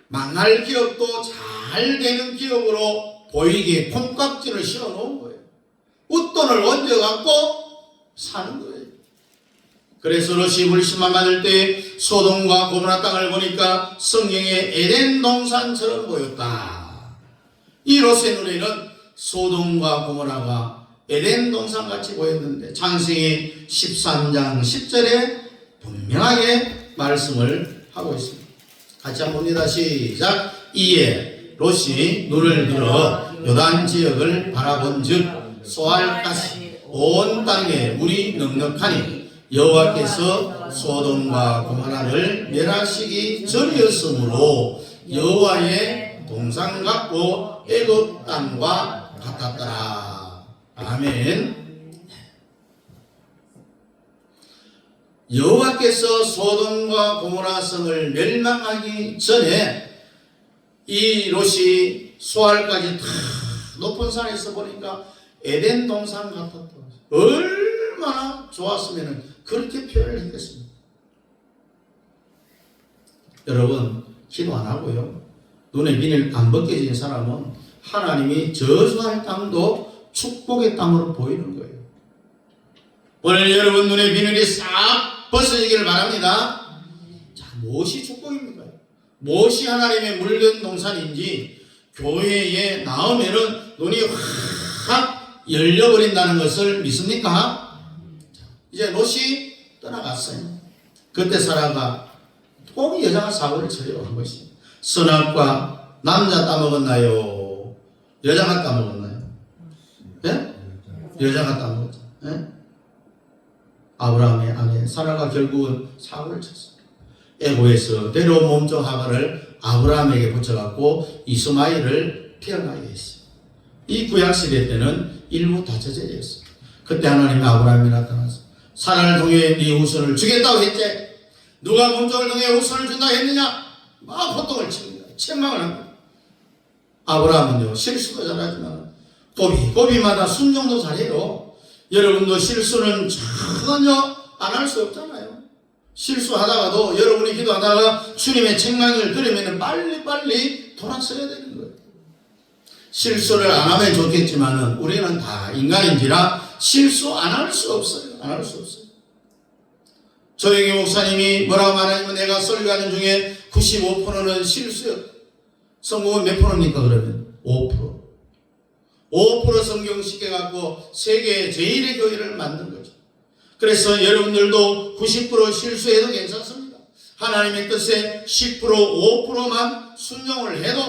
망할 기업도 잘 되는 기업으로 보이게 콩깍지를 씌워 놓은 거예요. 웃돈을 얹어갖고 사는 거예요. 그래서 롯이 불신만 받을 때 소돔과 고모라 땅을 보니까 성경의 에덴 동산처럼 보였다. 이 롯의 눈에는 소돔과 고모라가 에덴 동산같이 보였는데 창세기 13장 10절에 분명하게 말씀을 하고 있습니다. 같이 한번 봅니다. 시작. 이에 롯이 눈을 들어 요단 지역을 바라본 즉 소알까지 온 땅에 물이 넉넉하니 여호와께서 소돔과 고모라를 멸하시기 전이었으므로 여호와의 동산 같고 애굽 땅과 같았더라. 아멘. 여호와께서 소돔과 고모라 성을 멸망하기 전에 이 롯이 소알까지 다 높은 산에서 보니까 에덴 동산 같았다. 얼마나 좋았으면 그렇게 표현을 했겠습니다. 여러분, 기도 안 하고요, 눈에 비닐 안 벗겨진 사람은 하나님이 저주할 땅도 축복의 땅으로 보이는 거예요. 오늘 여러분 눈에 비닐이 싹 벗어지기를 바랍니다. 자, 무엇이 축복입니까? 무엇이 하나님의 물든 동산인지 교회에 나오면은 눈이 확 열려버린다는 것을 믿습니까? 이제 롯이 떠나갔어요. 그때 사라가 꼭 여자가 사고를 쳐요. 한 것이 선악과 남자 따먹었나요? 여자가 따먹었나요? 예? 여자가 따먹었죠. 예? 아브라함의 아내 사라가 결국은 사고를 쳤어요. 애고에서 데려온 몸종 하가를 아브라함에게 붙여갖고 이스마엘을 태어나게 했어요. 이 구약시대 때는 일부 다처제였어요. 그때 하나님이 아브라함이 나타나서 사라를 통해 네 후손을 주겠다고 했지. 누가 몸종을 통해 후손을 준다 했느냐? 막 호통을 칩니다. 책망을 합니다. 아브라함은요, 실수도 잘하지만 고비마다 순종도 잘해요. 여러분도 실수는 전혀 안 할 수 없잖아요. 실수하다가도 여러분이 기도하다가 주님의 책망을 들으면 빨리빨리 돌아서야 되는 거예요. 실수를 안 하면 좋겠지만 우리는 다 인간인지라 실수 안 할 수 없어요. 안 할 수 없어요. 조영희 목사님이 뭐라고 말하냐면 내가 설교하는 중에 95%는 실수요. 성공은 몇 프로입니까 그러면? 5%. 5% 성경 시켜갖고 세계 제일의 교회를 만든 거죠. 그래서 여러분들도 90% 실수해도 괜찮습니다. 하나님의 뜻에 10%, 5%만 순종을 해도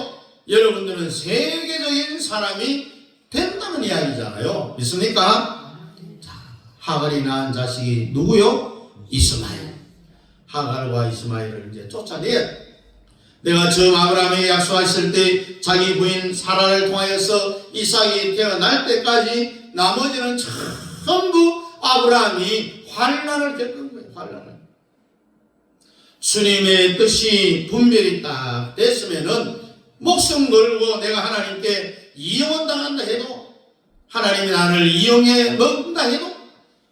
여러분들은 세계적인 사람이 된다는 이야기잖아요. 믿습니까? 자, 하갈이 낳은 자식이 누구요? 이스마엘. 하갈과 이스마엘을 이제 쫓아내야 돼. 내가 처음 아브라함에게 약속했을 때 자기 부인 사라를 통하여서 이삭이 태어날 때까지 나머지는 전부 아브라함이 환난을 겪은 거예요. 환난을. 주님의 뜻이 분별이 딱 됐으면은 목숨 걸고 내가 하나님께 이용을 당한다 해도, 하나님이 나를 이용해 먹는다 해도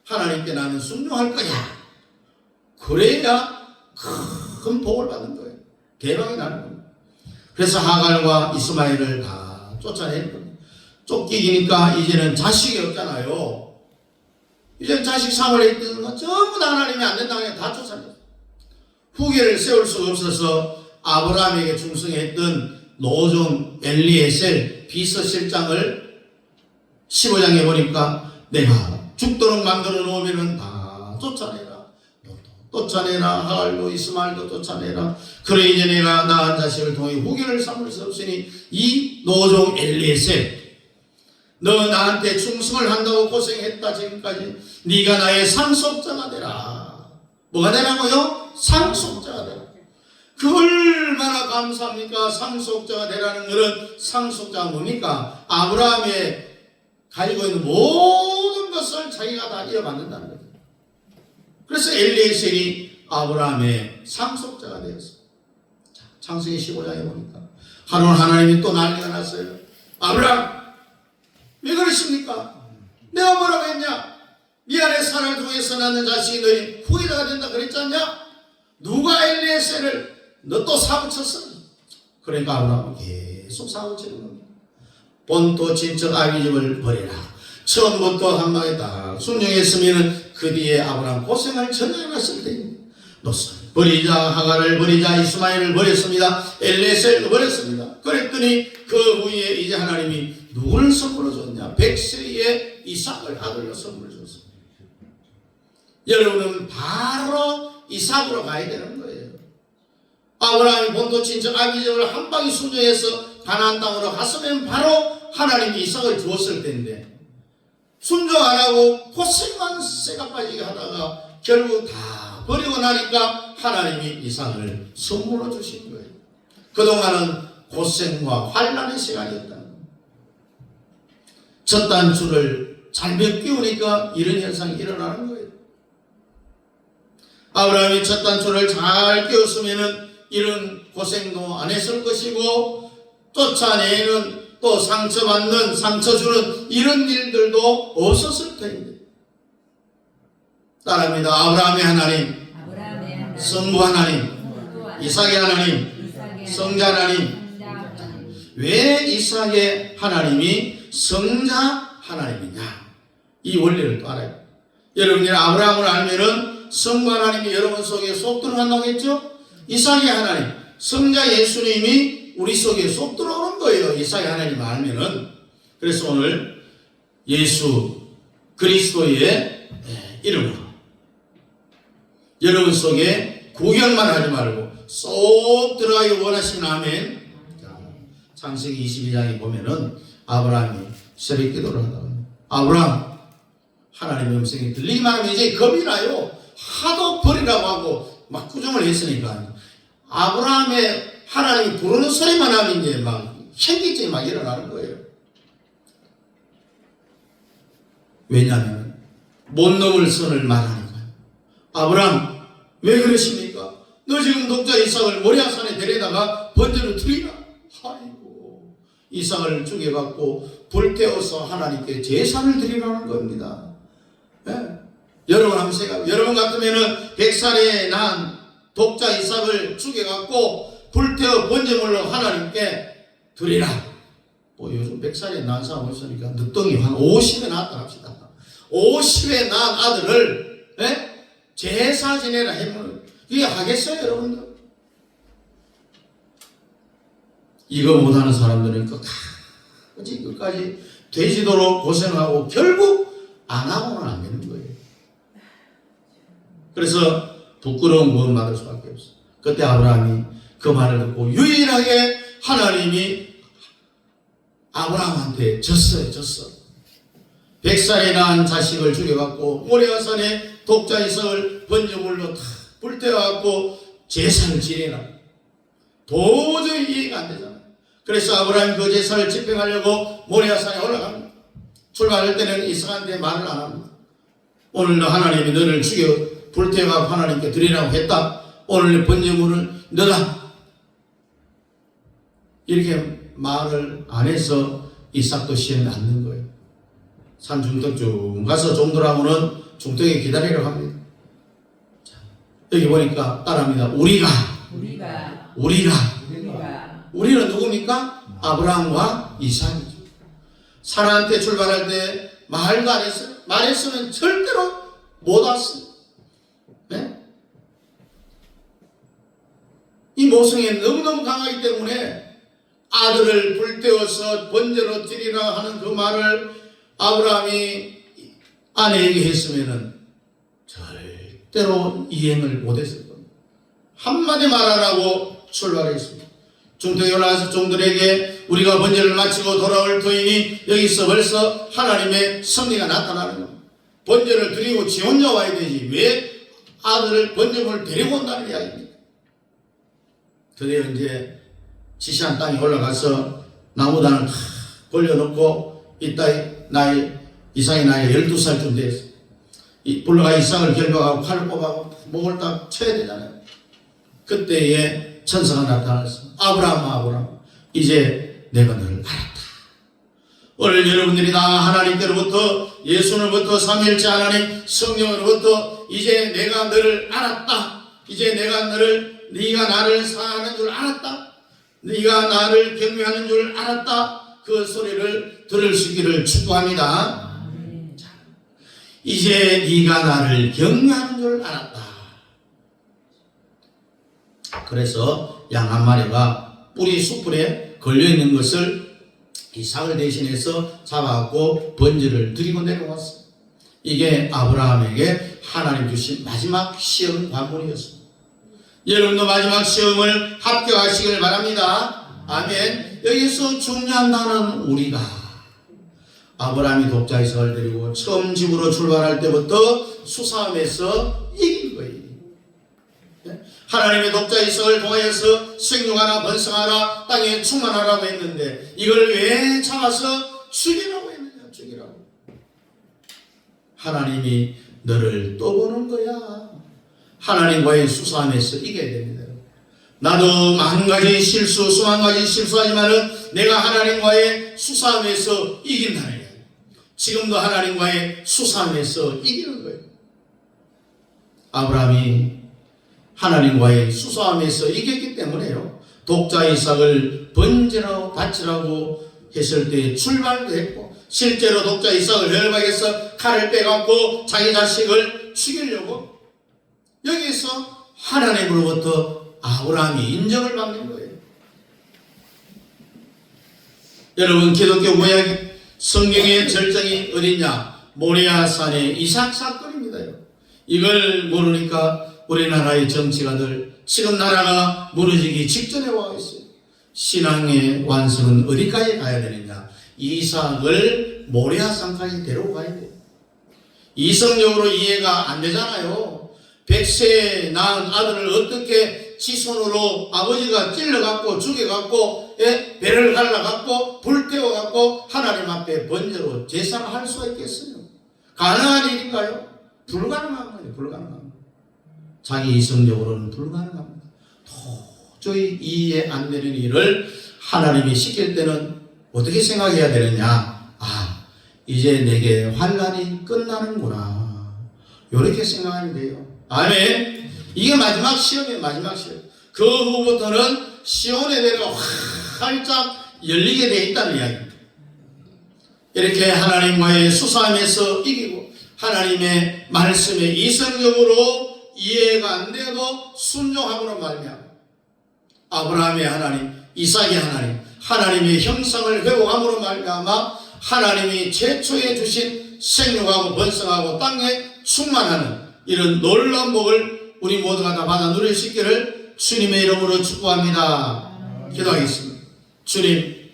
하나님께 나는 순종할 거야. 그래야 큰 복을 받는 거예요. 대박이 나는 겁니다. 그래서 하갈과 이스마엘을 다 쫓아내는 겁니다. 쫓기니까 이제는 자식이 없잖아요. 이제는 자식 삼을 했던 거 전부 다 하나님이 안 된다고 해서 다 쫓아냈어요. 후계를 세울 수가 없어서 아브라함에게 충성했던 노종 엘리에셀 비서실장을 15장에 보니까 내가 죽도록 만들어 놓으면 다 쫓아내라. 쫓아내라. 하갈도 이스마엘도 쫓아내라. 그래 이제 내가 낳은 자식을 통해 후계를 삼을 수 없으니 이 노종 엘리에셀, 너 나한테 충성을 한다고 고생했다 지금까지. 네가 나의 상속자가 되라. 뭐가 되라고요? 상속자가 되라. 그 얼마나 감사합니까? 상속자가 되라는 것은, 상속자가 뭡니까? 아브라함의 가지고 있는 모든 것을 자기가 다 이어받는다는 거예요. 그래서 엘리에셀이 아브라함의 상속자가 되었어요. 창세기 15장에 보니까 하나님이 또 난리가 났어요. 아브라함, 왜 그러십니까? 내가 뭐라고 했냐? 네 안에 사람을 통해서 낳는 자식이 너희 후계자가 된다 그랬지 않냐? 누가 엘리에셀을 너 또 사고쳤어? 그러니까 아브라함은 계속 사고치는 겁니다. 본토 친척 아비집을 버리라. 처음부터 한 방에 딱 순종했으면 그 뒤에 아브라함 고생을 전혀 안 했을 때입니다. 버리자, 하갈을 버리자, 이스마엘을 버렸습니다. 엘리에셀을 버렸습니다. 그랬더니 그 후에 이제 하나님이 누구를 선물로 줬냐? 100세의 이삭을 아들로 선물로 줬습니다. 여러분은 바로 이삭으로 가야 되는 거예요. 아브라함이 본토 친척 아비집을 한 방에 순종해서 가나안 땅으로 갔으면 바로 하나님이 이삭을 주었을 텐데, 순종 안 하고 고생만 쇠가 빠지게 하다가 결국 다 버리고 나니까 하나님이 이삭을 선물로 주신 거예요. 그동안은 고생과 환난의 시간이었다는 거예요. 첫 단추를 잘못 끼우니까 이런 현상이 일어나는 거예요. 아브라함이 첫 단추를 잘 끼웠으면 이런 고생도 안 했을 것이고, 쫓아내는 또 상처받는, 상처 주는 이런 일들도 없었을 터입니다. 따라합니다. 아브라함의 하나님, 성부 하나님, 이삭의 하나님, 성자 하나님. 왜 이삭의 하나님이 성자 하나님이냐? 이 원리를 또 알아요. 여러분이 아브라함을 알면은 성부 하나님이 여러분 속에 쏙 들어간다고 했죠? 이삭의 하나님, 성자 예수님이 우리 속에 쏙 들어오는 거예요. 이삭의 하나님을 알면은. 그래서 오늘 예수 그리스도의 이름으로 여러분 속에 구경만 하지 말고 쏙 들어가기 원하시는 아멘. 창세기 22장에 보면은 아브라함이 새벽 기도를 하다가, 아브라함, 하나님의 음성이 들리기만 하면 이제 겁이 나요. 하도 버리라고 하고 막 구정을 했으니까 아브라함의 하나님이 부르는 소리만 하면 이제 막 현기증이 막 일어나는 거예요. 왜냐하면 못 넘을 선을 말하니까요. 아브라함, 왜 그러십니까? 너 지금 독자 이삭을 모리아산에 데려다가 번제로 드리라. 아이고, 이삭을 죽여갖고 불태워서 하나님께 제사를 드리라는 겁니다. 네? 여러분 한번 생각해. 여러분 같으면은 100살에 난 독자 이삭을 죽여갖고 불태워 번제물로 하나님께 드리라. 뭐 요즘 100살에 난 사람 없으니까 늦둥이 한 50에 낳았다 합시다. 50에 낳은 아들을 제사 지내라 하면 이게 하겠어요, 여러분들? 이거 못하는 사람들은 끝까지 되지도록 고생하고 결국 안 하고는 안 되는 거예요. 그래서 부끄러운 구원 받을 수밖에 없어요. 그때 아브라함이 그 말을 듣고 유일하게 하나님이 아브라함한테 졌어요. 100살에 낳은 자식을 죽여갖고 모리아산에 독자 이삭을 번제물로 다 불태워갖고 제사를 지내라. 도저히 이해가 안 되잖아요. 그래서 아브라함이 그 제사를 집행하려고 모리아산에 올라갑니다. 출발할 때는 이삭한테 말을 안 합니다. 오늘 하나님이 너를 죽여 불태워 하나님께 드리라고 했다. 오늘 번제물은 너다. 이렇게 말을 안 해서 이삭도 시험에 앉는 거예요. 산 중턱 쭉 가서 종들하고는 중턱에 기다리려고 합니다. 자, 여기 보니까 따라합니다. 우리는 누굽니까? 아브라함과 이삭이죠. 사라한테 출발할 때 말도 안 했어요. 말했으면 절대로 못 왔어요. 네? 이 모성이 너무너무 강하기 때문에 아들을 불태워서 번제로 드리라 하는 그 말을 아브라함이 아내에게 했으면은 절대로 이행을 못했을 겁니다. 한마디 말 안 하고 출발했습니다. 중턱에 올라가서 종들에게 우리가 번제를 마치고 돌아올 터이니 여기서 벌써 하나님의 섭리가 나타나는 겁니다. 번제를 드리고 지 혼자 와야 되지 왜 아들을 번제물을 데리고 온다는 이야기입니다. 드디어 이제 지시한 땅에 올라가서 나무단을 다 벌려놓고 이삭의 나이가 12살쯤 됐어요. 불러가 이삭을 결박하고 칼을 뽑아고 목을 딱 쳐야 되잖아요. 그때에 천사가 나타났습니다. 아브라함 이제 내가 너를 알았다. 오늘 여러분들이 다 하나님께로부터 예수님부터 삼위일체 하나님 성령으로부터 이제 내가 너를 알았다. 이제 네가 나를 사랑하는 줄 알았다. 네가 나를 경외하는 줄 알았다. 그 소리를 들을 수 있기를 축복합니다. 자, 이제 네가 나를 경외하는 줄 알았다. 그래서 양 한 마리가 뿌리 숯불에 걸려있는 것을 이삭을 대신해서 잡아갖고 번제를 드리고 내려왔어요. 이게 아브라함에게 하나님 주신 마지막 시험 관문이었습니다. 여러분도 마지막 시험을 합격하시길 바랍니다. 아멘. 여기서 중요한 단어는 우리가. 아브라함이 독자 이삭을 데리고 처음 집으로 출발할 때부터 수싸움에서 이긴 거예요. 하나님의 독자 이삭을 통하여서 생육하라 번성하라 땅에 충만하라고 했는데 이걸 왜 잡아서 죽이라고 했느냐. 죽이라고. 하나님이 너를 또 보는 거야. 하나님과의 수싸움에서 이겨야 됩니다. 나도 수만 가지 실수하지만은 내가 하나님과의 수싸움에서 이긴다는 거예요. 지금도 하나님과의 수싸움에서 이기는 거예요. 아브라함이 하나님과의 수싸움에서 이겼기 때문에요. 독자 이삭을 번제로 바치라고 했을 때 출발도 했고 실제로 독자 이삭을 열박해서 칼을 빼갖고 자기 자식을 죽이려고 여기서 하나님으로부터 아브라함이 인정을 받는 거예요. 여러분 기독교 구약 성경의 절정이 어디냐? 모리아산의 이삭 사건입니다. 이걸 모르니까 우리나라의 정치가들 지금 나라가 무너지기 직전에 와 있어요. 신앙의 완성은 어디까지 가야 되느냐? 이삭을 모리아산까지 데리고 가야 돼요. 이성적으로 이해가 안 되잖아요. 100세에 낳은 아들을 어떻게 지손으로 아버지가 찔러갖고 죽여갖고 배를 갈라갖고 불태워갖고 하나님 앞에 번제로 제사를 할 수가 있겠어요? 가능한 일인가요? 불가능한 거예요. 불가능한 거예요. 자기 이성적으로는 불가능합니다. 도저히 이해 안 되는 일을 하나님이 시킬 때는 어떻게 생각해야 되느냐? 이제 내게 환난이 끝나는구나. 이렇게 생각하면 돼요. 아멘. 이게 마지막 시험이에요. 마지막 시험. 그 후부터는 시온의 대가 활짝 열리게 되어 있다는 이야기입니다. 이렇게 하나님과의 수싸움에서 이기고 하나님의 말씀에 이성적으로 이해가 안 돼도 순종함으로 말미암아 아브라함의 하나님, 이삭의 하나님, 하나님의 형상을 회복함으로 말미암아 하나님이 최초에 주신 생육하고 번성하고 땅에 충만하는 이런 놀라운 복을 우리 모두가 다 받아 누릴 수 있기를 주님의 이름으로 축복합니다. 기도하겠습니다. 주님,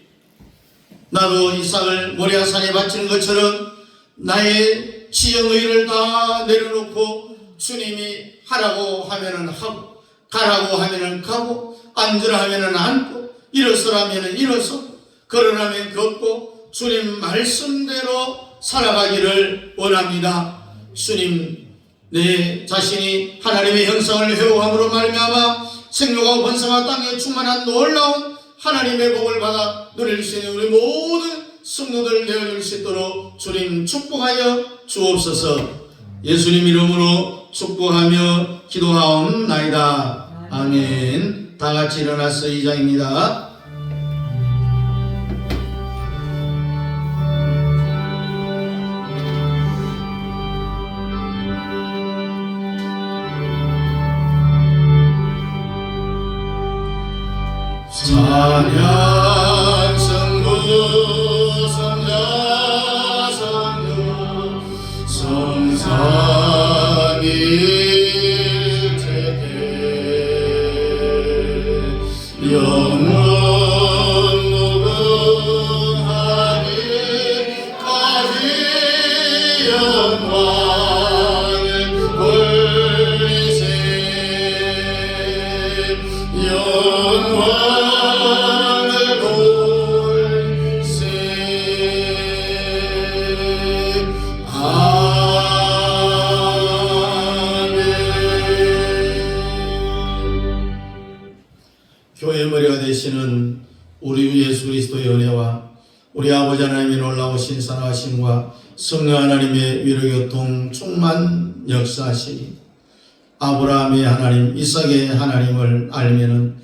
나도 이삭을 모리아 산에 바치는 것처럼 나의 지정의를 다 내려놓고 주님이 하라고 하면은 하고, 가라고 하면은 가고, 앉으라 하면은 앉고, 일어서라 하면은 일어서, 걸으라면 걷고, 주님 말씀대로 살아가기를 원합니다. 주님, 내 자신이 하나님의 형상을 회복함으로 말미암아 생육하고 번성한 땅에 충만한 놀라운 하나님의 복을 받아 누릴 수 있는 우리 모든 성도들 되어줄 수 있도록 주님 축복하여 주옵소서. 예수님 이름으로 축복하며 기도하옵나이다. 아멘. 다 같이 일어나서 2장입니다. 찬양 성부 성자 성령 성삼일체대 영원 무궁하기까지 영광을 돌리세 영광을 돌세 아멘. 교회 머리가 되시는 우리 주 예수 그리스도의 은혜와 우리 아버지 하나님의 놀라우신 사랑하심과 성령 하나님의 위로교통 충만 역사하시니 아브라함의 하나님, 이삭의 하나님을 알면은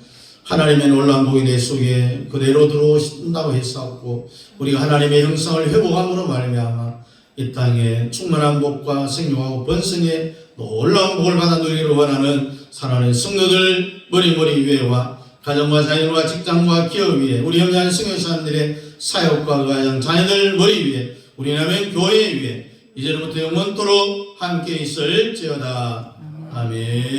하나님의 놀라운 복이 내 속에 그대로 들어오신다고 했었고, 우리가 하나님의 형상을 회복함으로 말미암아 이 땅에 충만한 복과 생명하고 번성의 놀라운 복을 받아 누리기를 원하는 사랑하는 성도들 머리 위에와 가정과 자녀과 직장과 기업 위에, 우리 형제한 성교사님들의 사역과 그 가정 자녀들 머리 위에, 우리 남의 교회 위에 이제부터 영원토록 함께 있을지어다. 아멘.